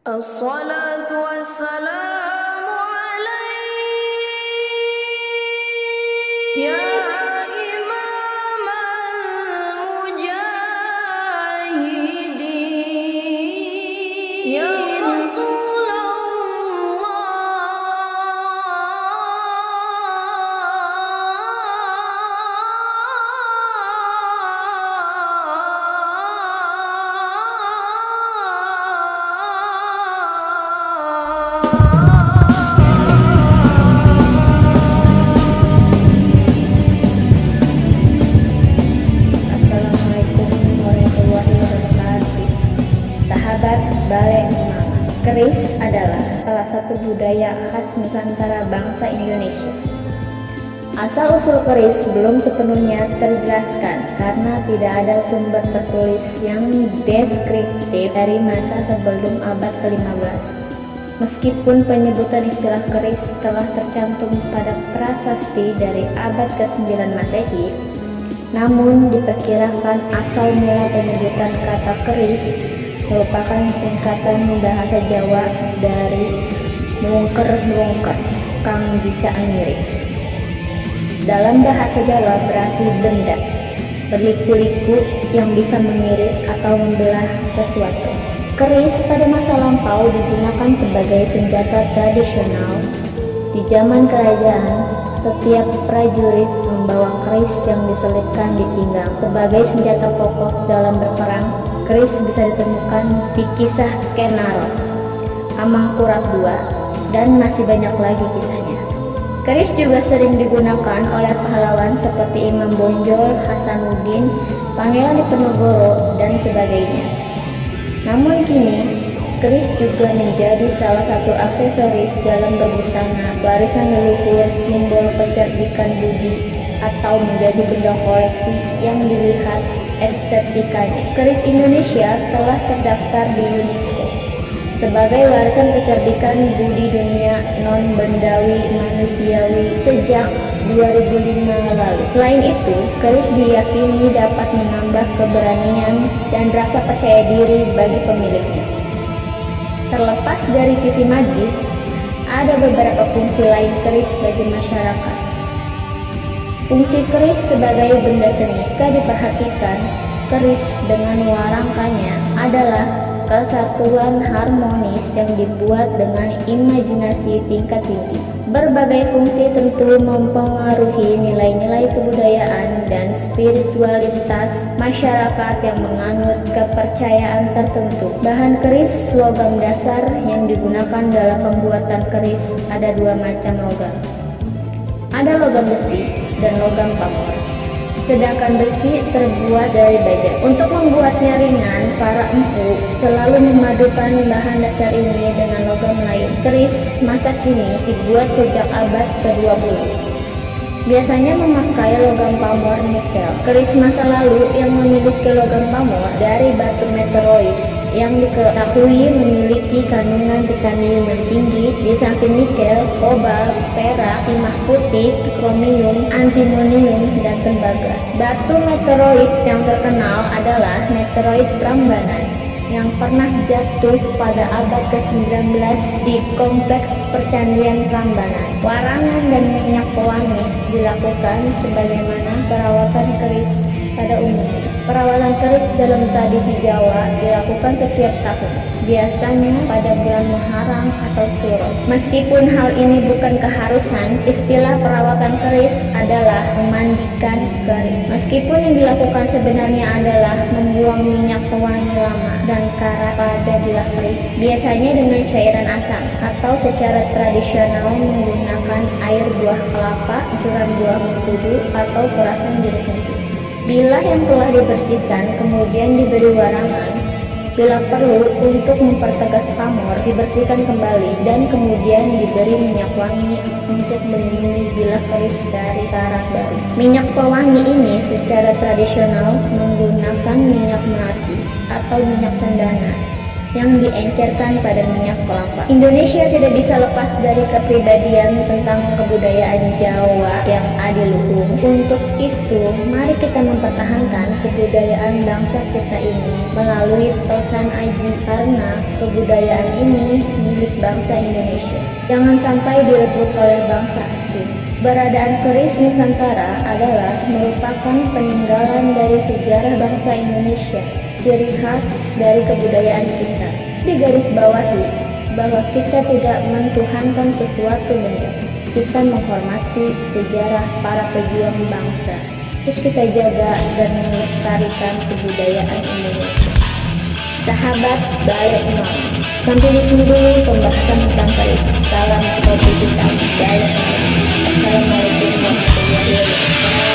الصلاة والسلام عليك يا إمام المجاهدين يا رسول Assalamualaikum warahmatullahi wabarakatuh. Sahabat Bale Mama, keris adalah salah satu budaya khas Nusantara bangsa Indonesia. Asal-usul keris belum sepenuhnya terjelaskan karena tidak ada sumber tertulis yang deskriptif dari masa sebelum abad ke-15. Meskipun penyebutan istilah keris telah tercantum pada prasasti dari abad ke-9 Masehi, namun diperkirakan asal mula penyebutan kata keris merupakan singkatan bahasa Jawa dari melungker-melungker kang bisa ngiris. Dalam bahasa Jawa berarti benda, berliku-liku yang bisa mengiris atau membelah sesuatu. Keris pada masa lampau digunakan sebagai senjata tradisional. Di zaman kerajaan, setiap prajurit membawa keris yang diselipkan di pinggang sebagai senjata pokok dalam berperang. Keris bisa ditemukan di kisah Kenaro, Amangkurat II, dan masih banyak lagi kisahnya. Keris juga sering digunakan oleh pahlawan seperti Imam Bonjol, Hasanuddin, Pangeran Diponegoro, dan sebagainya. Namun kini, keris juga menjadi salah satu aksesoris dalam berbusana, warisan leluhur, simbol kecerdikan budi, atau menjadi benda koleksi yang dilihat estetikanya. Keris Indonesia telah terdaftar di UNESCO sebagai warisan kecerdikan budi dunia non-bendawi manusiawi sejak 2005 lalu. Selain itu, keris diyakini dapat menambah keberanian dan rasa percaya diri bagi pemiliknya. Terlepas dari sisi magis, ada beberapa fungsi lain keris bagi masyarakat. Fungsi keris sebagai benda seni, jika diperhatikan, keris dengan warangkanya adalah kesatuan harmonis yang dibuat dengan imajinasi tingkat tinggi. Berbagai fungsi tentu mempengaruhi nilai-nilai kebudayaan dan spiritualitas masyarakat yang menganut kepercayaan tertentu. Bahan keris logam dasar yang digunakan dalam pembuatan keris ada dua macam logam. Ada logam besi dan logam pamor. Sedangkan besi terbuat dari baja. Untuk membuatnya ringan, para empu selalu memadukan bahan dasar ini dengan logam lain. Keris masa kini dibuat sejak abad ke-20. Biasanya memakai logam pamor nikel. Keris masa lalu yang memiliki logam pamor dari batu meteoroid yang diketahui memiliki kandungan titanium yang tinggi, di samping nikel, kobalt, perak, timah putih, kromium, antimonium, dan tembaga. Batu meteoroid yang terkenal adalah meteoroid Prambanan yang pernah jatuh pada abad ke-19 di kompleks percandian Prambanan. Warangan dan minyak pewangi dilakukan sebagaimana perawatan keris pada umumnya. Perawatan keris dalam tradisi Jawa dilakukan setiap tahun, biasanya pada bulan Muharram atau Suro. Meskipun hal ini bukan keharusan, istilah perawatan keris adalah memandikan keris. Meskipun yang dilakukan sebenarnya adalah membuang minyak pewangi lama dan karat pada bilah keris, biasanya dengan cairan asam atau secara tradisional menggunakan air buah kelapa, curan buah mengkudu, atau perasan jeruk nipis. Bilah yang telah dibersihkan kemudian diberi warangan. Bila perlu untuk mempertegas pamor, dibersihkan kembali dan kemudian diberi minyak wangi untuk melindungi bilah keris dari karat baru. Minyak pewangi ini secara tradisional menggunakan minyak melati atau minyak cendana yang diencerkan pada minyak kelapa. Indonesia tidak bisa lepas dari kepribadian tentang kebudayaan Jawa yang adiluhung. Untuk itu, mari kita mempertahankan kebudayaan bangsa kita ini melalui Tosan Aji, karena kebudayaan ini milik bangsa Indonesia. Jangan sampai direbut oleh bangsa asing. Keberadaan keris Nusantara adalah merupakan peninggalan dari sejarah bangsa Indonesia, ciri khas dari kebudayaan kita. Digarisbawahi bahwa kita tidak mentuhankan sesuatu benda. Kita menghormati sejarah para pejuang bangsa. Terus kita jaga dan melestarikan kebudayaan Indonesia. Sahabat Balik Mama, sampai di sini dulu pembahasan tentang keris. Salam kopi hitam Balik Mama. Assalamualaikum warahmatullahi wabarakatuh.